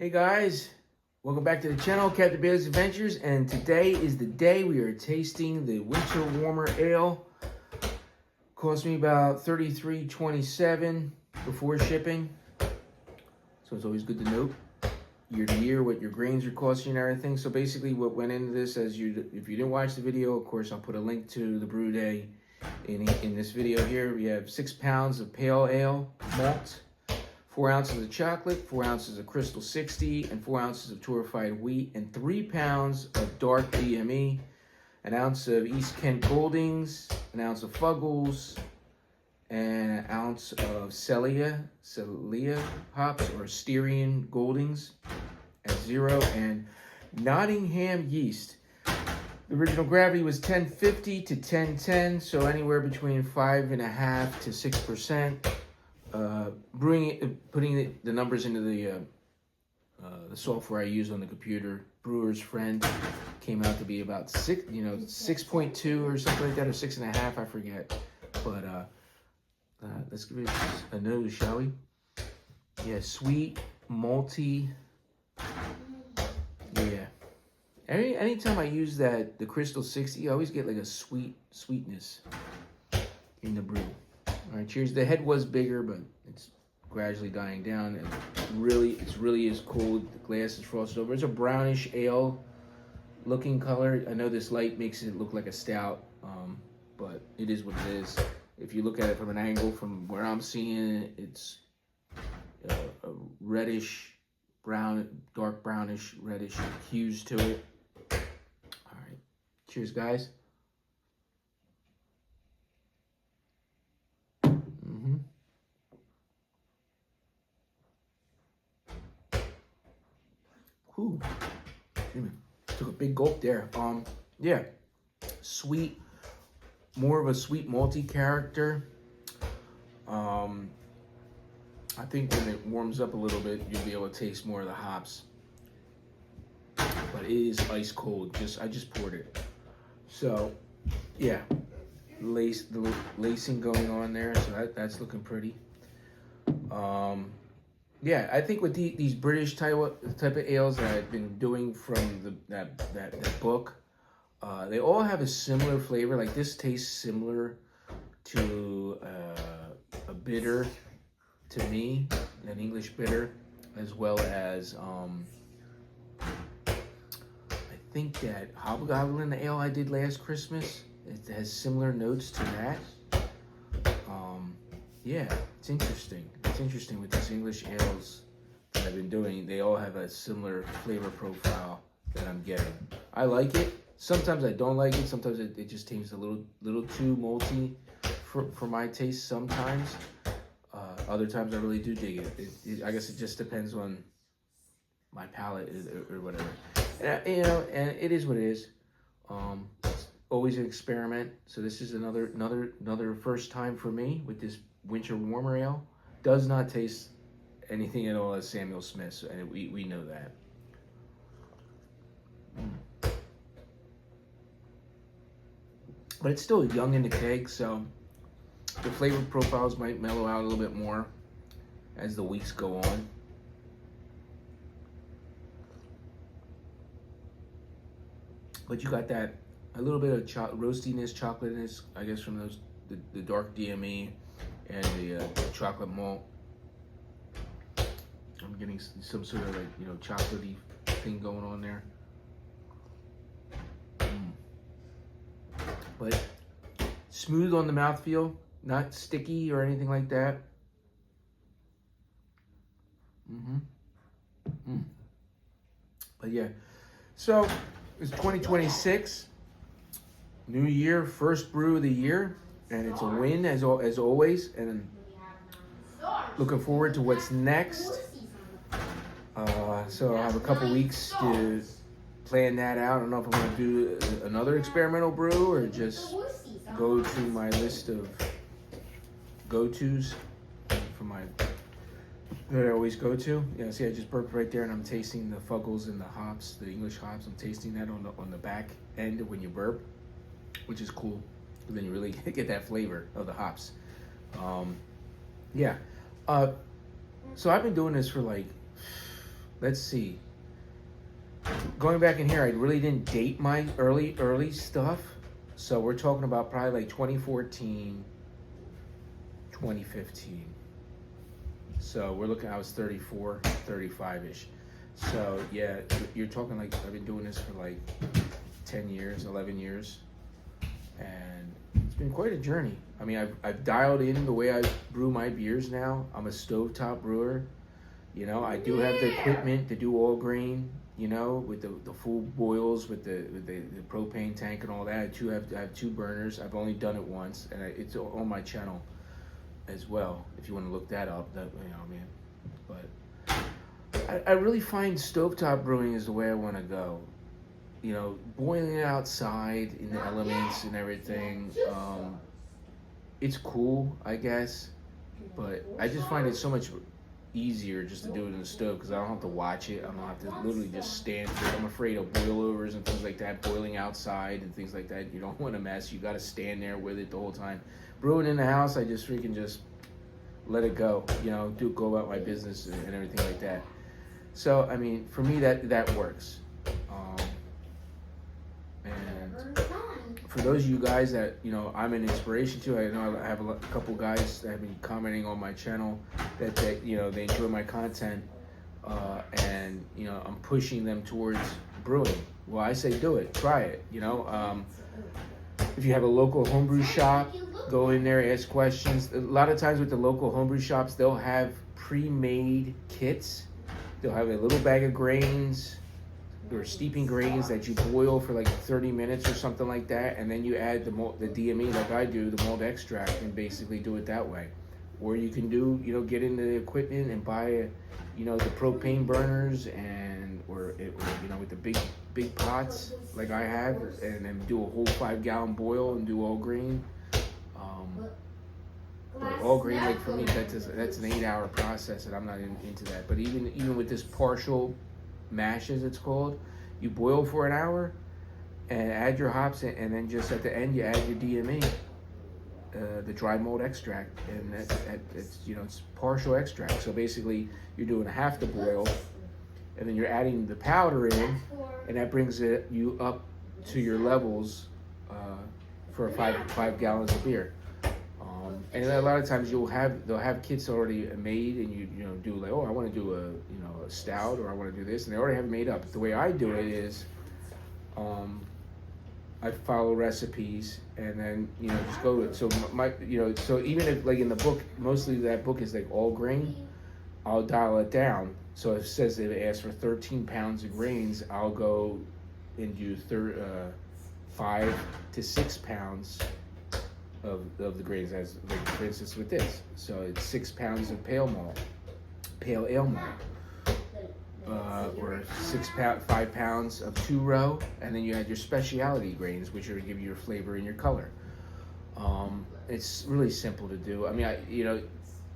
Hey guys, welcome back to the channel, Captain Bailey's Adventures, and today is the day we are tasting the Winter Warmer Ale. Cost me about $33.27 before shipping, so it's always good to note year to year what your grains are costing and everything. So basically what went into this, if you didn't watch the video, of course I'll put a link to the brew day in this video here. We have 6 pounds of pale ale malt, 4 ounces of chocolate, 4 ounces of Crystal 60, and 4 ounces of torrefied wheat, and 3 pounds of dark DME, an ounce of East Kent Goldings, an ounce of Fuggles, and an ounce of Celia hops or Styrian Goldings at 0, and Nottingham yeast. The original gravity was 1050 to 1010, so anywhere between 5.5% to 6%. Putting the numbers into the software I use on the computer, Brewer's Friend, came out to be about 6.2 or something like that, or 6.5, I forget. But let's give it a nose, shall we? Yeah, sweet, malty. Yeah. Anytime I use the Crystal 60, I always get like a sweetness in the brew. All right, cheers. The head was bigger, but it's gradually dying down. And it really is cold. The glass is frosted over. It's a brownish ale looking color. I know this light makes it look like a stout, but it is what it is. If you look at it from an angle from where I'm seeing it, it's a reddish, dark brownish, reddish hues to it. All right, cheers, guys. Ooh, took a big gulp there. Yeah, sweet, more of a sweet malty character. I think when it warms up a little bit, you'll be able to taste more of the hops. But it is ice cold. I just poured it. So, yeah, the lacing going on there. So that's looking pretty. Yeah, I think with these British type of ales that I've been doing from that book, they all have a similar flavor. Like this tastes similar to a bitter to me, an English bitter, as well as I think that Hobgoblin ale I did last Christmas. It has similar notes to that. Yeah, it's interesting. It's interesting with these English ales that I've been doing. They all have a similar flavor profile that I'm getting. I like it. Sometimes I don't like it. Sometimes it just tastes a little too malty for my taste sometimes. Other times I really do dig it. I guess it just depends on my palate or whatever. And, and it is what it is. It's always an experiment. So this is another first time for me with this Winter Warmer Ale. Does not taste anything at all as Samuel Smith's, and we know that. But it's still young in the keg, so the flavor profiles might mellow out a little bit more as the weeks go on. But you got that a little bit of roastiness, chocolateness, I guess, from the dark DME and the chocolate malt. I'm getting some sort of chocolatey thing going on there. But smooth on the mouthfeel, not sticky or anything like that. But yeah, so it's 2026, new year, first brew of the year, and it's a win as always. And looking forward to what's next. So I have a couple weeks to plan that out. I don't know if I'm going to do another experimental brew or just go to my list of go-tos for that I always go to. Yeah, see, I just burped right there, and I'm tasting the Fuggles and the hops, the English hops. I'm tasting that on the back end when you burp, which is cool. Then you really get that flavor of the hops. Yeah. So I've been doing this for like let's see. Going back in here, I really didn't date my early stuff. So we're talking about probably like 2014, 2015. So we're looking, I was 34, 35-ish. So yeah, you're talking like I've been doing this for like 10 years, 11 years. And it's been quite a journey. I mean, I've dialed in the way I brew my beers now. I'm a stovetop brewer. You know, I do have the equipment to do all grain, you know, with the full boils, with the propane tank and all that. I have two burners. I've only done it once, and it's on my channel as well, if you want to look that up. That, you know, I mean, but I really find stovetop brewing is the way I want to go. You know, boiling it outside in the elements and everything, it's cool, I guess, but I just find it so much easier just to do it in the stove because I don't have to watch it. I don't have to literally just stand there. I'm afraid of boilovers and things like that, boiling outside and things like that. You don't want to mess. You got to stand there with it the whole time. Brewing in the house, I just freaking just let it go, you know, go about my business and everything like that. So, I mean, for me, that works. And for those of you guys that, you know, I'm an inspiration to, I know I have a couple guys that have been commenting on my channel that you know, they enjoy my content, and, you know, I'm pushing them towards brewing. Well, I say do it, try it, you know. If you have a local homebrew shop, go in there, ask questions. A lot of times with the local homebrew shops, they'll have pre-made kits. They'll have a little bag of grains or steeping grains that you boil for like 30 minutes or something like that, and then you add the DME like I do, the malt extract, and basically do it that way. Or you can do, you know, get into the equipment and buy, you know, the propane burners or you know, with the big pots like I have, and then do a whole 5-gallon boil and do all grain. But all grain, like for me, that's an 8-hour process, and I'm not into that. But even with this partial mash, as it's called, you boil for an hour and add your hops in, and then just at the end you add your DME, the dry malt extract, and it's, you know, it's partial extract. So basically you're doing half the boil, and then you're adding the powder in, and that brings you up to your levels for 5 gallons of beer. And a lot of times they'll have kits already made, and you know, do like, oh, I want to do a stout, or I want to do this, and they already have it made up. The way I do it is, I follow recipes, and then, you know, just go to it. So so even if, like in the book, mostly that book is like all grain, I'll dial it down. So it says it asks for 13 pounds of grains, I'll go and do 5 to 6 pounds of the grains, as like for instance with this. So it's 6 pounds of pale ale malt, or 5 pounds of 2-row, and then you add your specialty grains, which are to give you your flavor and your color. It's really simple to do. I mean,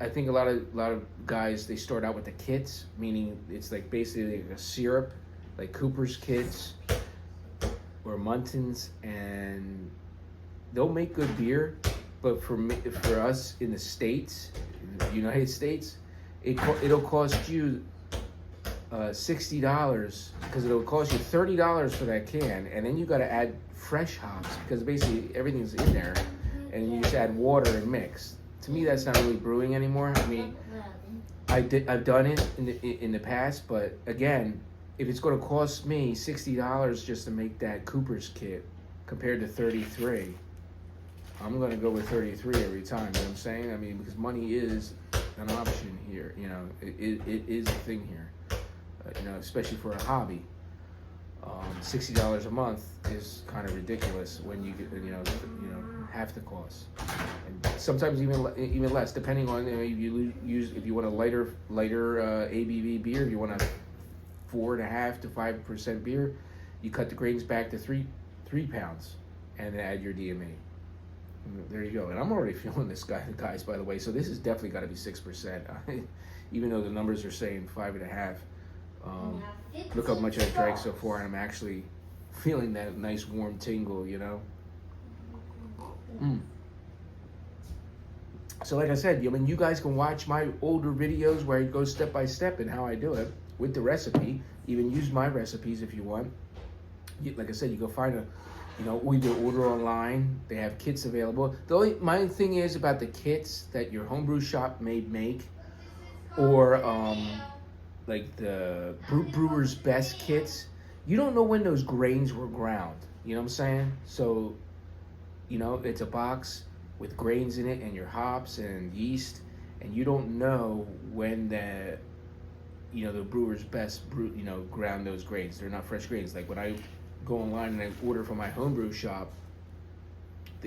I think a lot of guys, they start out with the kits, meaning it's like basically like a syrup, like Cooper's kits or Muntins, and they'll make good beer, but for us in the States, in the United States, it'll cost you $60, because it'll cost you $30 for that can, and then you got to add fresh hops, because basically everything's in there, and you just add water and mix. To me, that's not really brewing anymore. I mean, I've done it in the past, but again, if it's going to cost me $60 just to make that Cooper's kit compared to 33, I'm going to go with 33 every time. You know what I'm saying? I mean, because money is an option here. You know, it is a thing here. You know, especially for a hobby. $60 a month is kind of ridiculous when you get, you know, half the cost, and sometimes even less, depending on, you know, if you want a lighter ABV beer, if you want a 4.5% to 5% beer, you cut the grains back to 3 pounds, and then add your DME. There you go. And I'm already feeling this guys, by the way. So this has definitely got to be 6%, even though the numbers are saying 5.5. Look how much I've drank so far, and I'm actually feeling that nice warm tingle, you know. So like I said, I mean, you guys can watch my older videos where I go step by step in how I do it. with the recipe. Even use my recipes if you want. Like I said, you go find a, we do order online. They have kits available. My thing is about the kits that your homebrew shop may make, or like the brewer's best kits. You don't know when those grains were ground. You know what I'm saying? So, it's a box with grains in it and your hops and yeast, and you don't know when the brewer's best ground those grains. They're not fresh grains. Like when I go online and I order from my homebrew shop,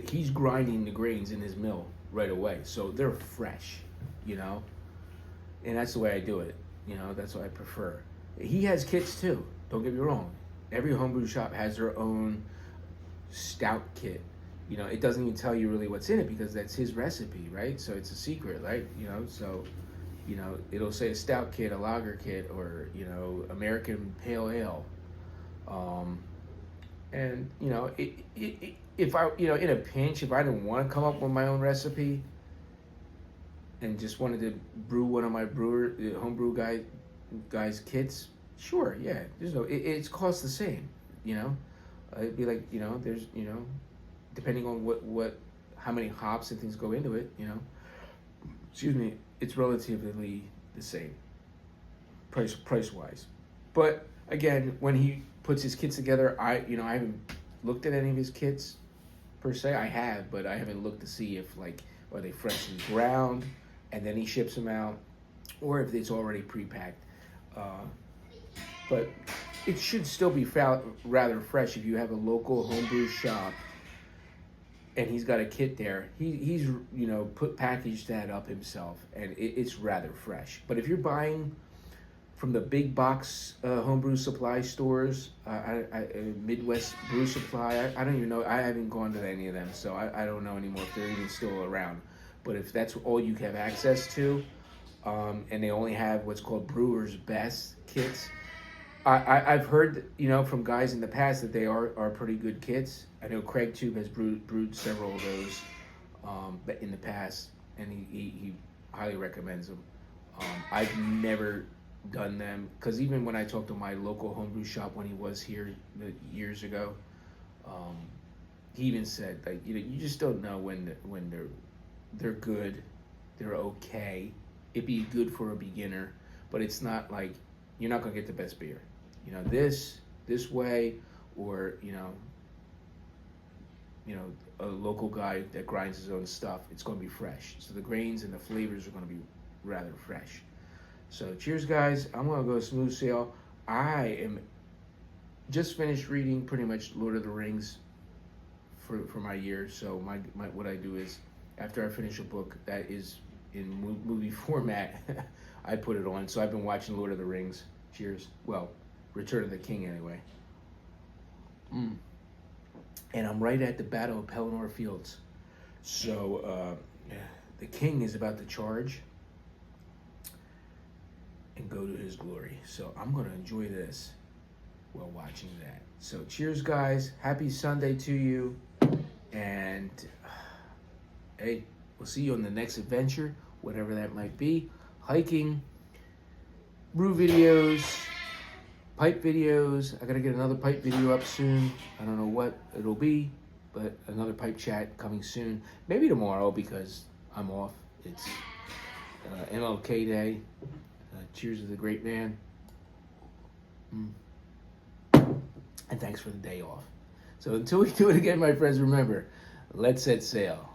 he's grinding the grains in his mill right away, so they're fresh, and that's the way I do it. That's what I prefer. He has kits too. Don't get me wrong. Every homebrew shop has their own stout kit. It doesn't even tell you really what's in it because that's his recipe, right? So it's a secret, right? So it'll say a stout kit, a lager kit, or American pale ale. And if I in a pinch, if I didn't want to come up with my own recipe and just wanted to brew one of my homebrew guys kits, sure, yeah. There's it's cost the same, It'd be like there's depending on how many hops and things go into it, excuse me, it's relatively the same price wise. But again, when he puts his kits together, I haven't looked at any of his kits per se. I have, but I haven't looked to see if are they freshly ground and then he ships them out, or if it's already pre-packed. But it should still be rather fresh if you have a local homebrew shop and he's got a kit there. He's packaged that up himself, and it's rather fresh. But if you're buying from the big box homebrew supply stores, Midwest Brew Supply, I don't even know. I haven't gone to any of them, so I don't know anymore if they're even still around. But if that's all you have access to, and they only have what's called Brewer's Best kits, I've heard from guys in the past that they are pretty good kits. I know Craig Tube has brewed several of those in the past, and he highly recommends them. I've never done them because even when I talked to my local homebrew shop when he was here years ago, he even said that you just don't know when they're good, they're okay. It'd be good for a beginner, but it's not like you're not gonna get the best beer. This way, or a local guy that grinds his own stuff. It's gonna be fresh, so the grains and the flavors are gonna be rather fresh. So cheers, guys. I'm gonna go smooth sail. I am just finished reading pretty much Lord of the Rings for my year. So my what I do is after I finish a book that is in movie format, I put it on. So I've been watching Lord of the Rings. Cheers. Well, Return of the King anyway. And I'm right at the Battle of Pelennor Fields. So the king is about to charge and go to his glory. So I'm going to enjoy this while watching that. So cheers, guys. Happy Sunday to you. And hey, we'll see you on the next adventure, whatever that might be. Hiking, brew videos, pipe videos. I got to get another pipe video up soon. I don't know what it'll be, but another pipe chat coming soon. Maybe tomorrow because I'm off. It's MLK Day. Cheers to the great man. And thanks for the day off. So until we do it again, my friends, remember, let's set sail.